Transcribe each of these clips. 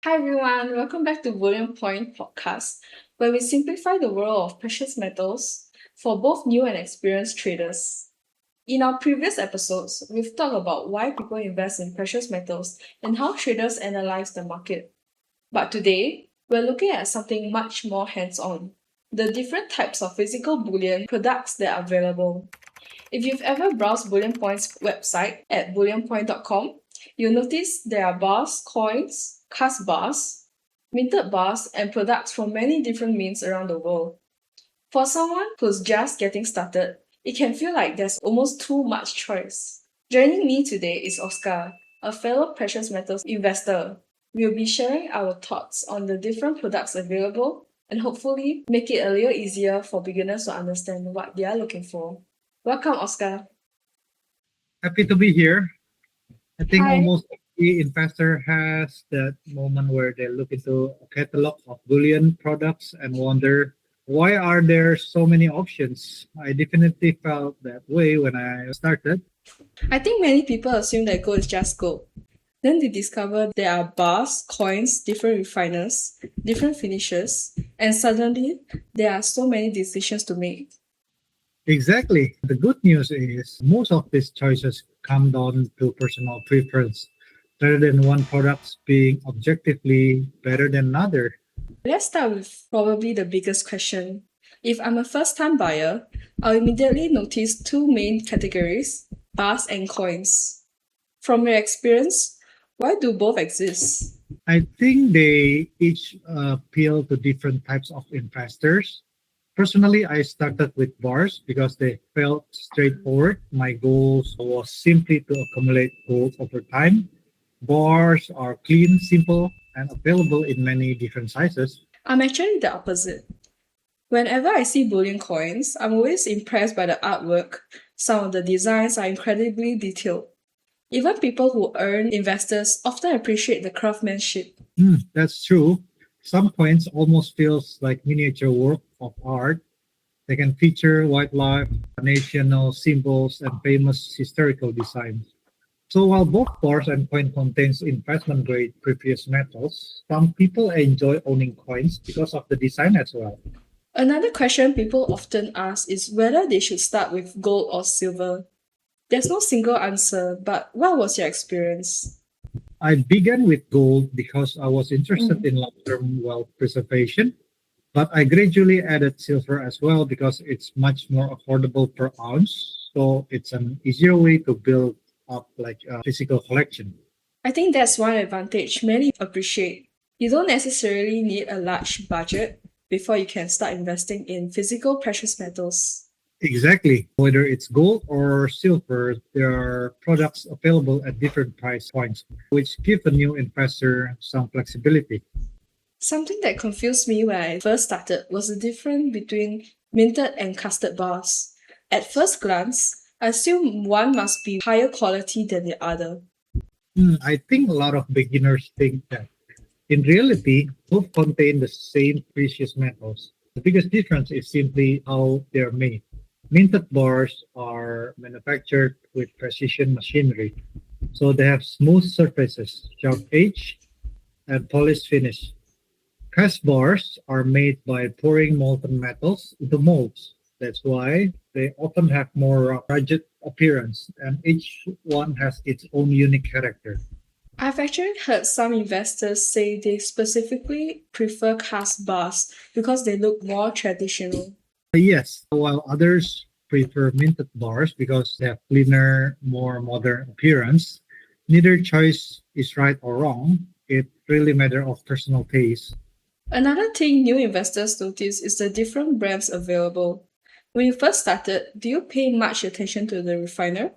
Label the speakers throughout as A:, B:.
A: Hi everyone, welcome back to Bullion Point podcast, where we simplify the world of precious metals for both new and experienced traders. In our previous episodes, we've talked about why people invest in precious metals and how traders analyze the market. But today, we're looking at something much more hands-on, the different types of physical bullion products that are available. If you've ever browsed Bullion Point's website at bullionpoint.com, you'll notice there are bars, coins, cast bars, minted bars, and products from many different mints around the world. For someone who's just getting started, it can feel like there's almost too much choice. Joining me today is Oscar, a fellow precious metals investor. We'll be sharing our thoughts on the different products available and hopefully make it a little easier for beginners to understand what they are looking for. Welcome, Oscar.
B: Happy to be here. I think
A: Hi.
B: almost every investor has that moment where they look into a catalog of bullion products and wonder why are there so many options. I definitely felt that way when I started.
A: I think many people assume that gold is just gold. Then they discover there are bars, coins, different refiners, different finishes, and suddenly there are so many decisions to make.
B: Exactly. The good news is most of these choices come down to personal preference rather than one product being objectively better than another.
A: Let's start with probably the biggest question. If I'm a first time buyer, I'll immediately notice two main categories bars and coins. From your experience, why do both exist?
B: I think they each appeal to different types of investors. Personally, I started with bars because they felt straightforward. My goals was simply to accumulate gold over time. Bars are clean, simple, and available in many different sizes.
A: I'm actually the opposite. Whenever I see bullion coins, I'm always impressed by the artwork. Some of the designs are incredibly detailed. Even people who earn investors often appreciate the craftsmanship.
B: That's true. Some coins almost feels like miniature work of art. They can feature wildlife, national symbols, and famous historical designs. So while both bars and coin contains investment grade precious metals, some people enjoy owning coins because of the design as well.
A: Another question people often ask is whether they should start with gold or silver. There's no single answer, but what was your experience?
B: I began with gold because I was interested
A: Mm.
B: in long-term wealth preservation, but I gradually added silver as well because it's much more affordable per ounce. So it's an easier way to build up like a physical collection.
A: I think that's one advantage many appreciate. You don't necessarily need a large budget before you can start investing in physical precious metals.
B: Exactly. Whether it's gold or silver, there are products available at different price points, which give the new investor some flexibility.
A: Something that confused me when I first started was the difference between minted and custard bars. At first glance, I assumed one must be higher quality than the other.
B: I think a lot of beginners think that. In reality, both contain the same precious metals. The biggest difference is simply how they're made. Minted bars are manufactured with precision machinery, so they have smooth surfaces, sharp edge, and polished finish. Cast bars are made by pouring molten metals into molds. That's why they often have more rugged appearance, and each one has its own unique character.
A: I've actually heard some investors say they specifically prefer cast bars because they look more traditional.
B: Yes, while others prefer minted bars because they have cleaner, more modern appearance, neither choice is right or wrong. It really matter of personal taste.
A: Another thing new investors notice is the different brands available. When you first started, do you pay much attention to the refiner?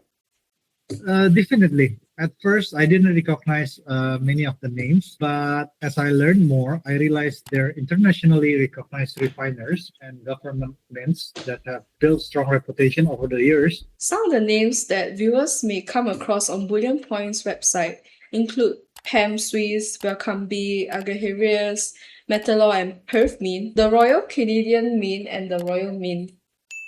B: Definitely. At first, I didn't recognize many of the names, but as I learned more, I realized they're internationally recognized refiners and governments that have built strong reputation over the years.
A: Some of the names that viewers may come across on Bullion Point's website include Pam Swiss, Welcome B, Agaherius, Metalor, and Perth Mint, the Royal Canadian Mint, and the Royal Mint.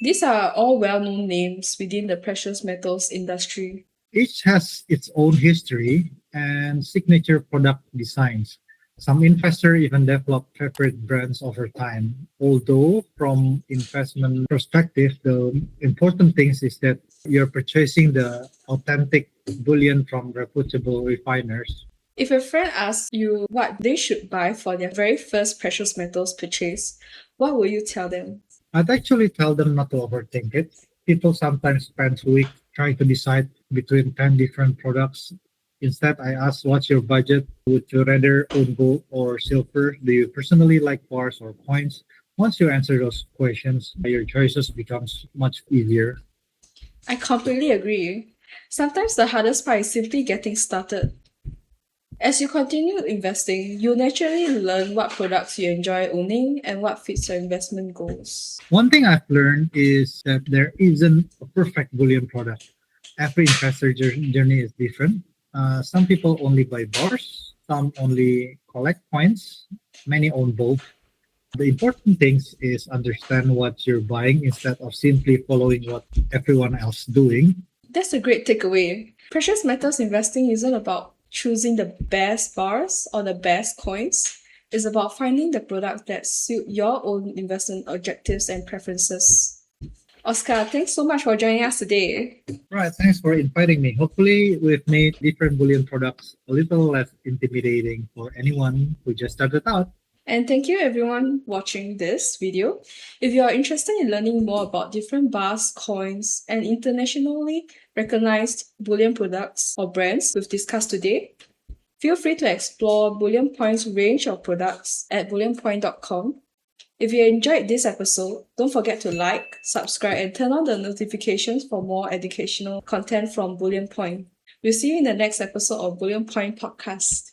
A: These are all well known names within the precious metals industry.
B: Each has its own history and signature product designs. Some investors even develop favorite brands over time. Although, from investment perspective, the important thing is that you're purchasing the authentic bullion from reputable refiners.
A: If a friend asks you what they should buy for their very first precious metals purchase, what will you tell them?
B: I'd actually tell them not to overthink it. People sometimes spend weeks trying to decide between 10 different products. Instead, I ask, what's your budget? Would you rather own gold or silver? Do you personally like bars or coins? Once you answer those questions, your choices becomes much easier.
A: I completely agree. Sometimes the hardest part is simply getting started. As you continue investing, you naturally learn what products you enjoy owning and what fits your investment goals.
B: One thing I've learned is that there isn't a perfect bullion product. Every investor journey is different. Some people only buy bars, some only collect coins, many own both. The important thing is understand what you're buying instead of simply following what everyone else doing.
A: That's a great takeaway. Precious metals investing isn't about choosing the best bars or the best coins. It's about finding the products that suit your own investment objectives and preferences. Oscar, thanks so much for joining us today.
B: Right, thanks for inviting me. Hopefully, we've made different bullion products a little less intimidating for anyone who just started out.
A: And thank you everyone watching this video. If you are interested in learning more about different bars, coins, and internationally recognized bullion products or brands we've discussed today, feel free to explore Bullion Point's range of products at bullionpoint.com. If you enjoyed this episode, don't forget to like, subscribe, and turn on the notifications for more educational content from Bullion Point. We'll see you in the next episode of Bullion Point Podcast.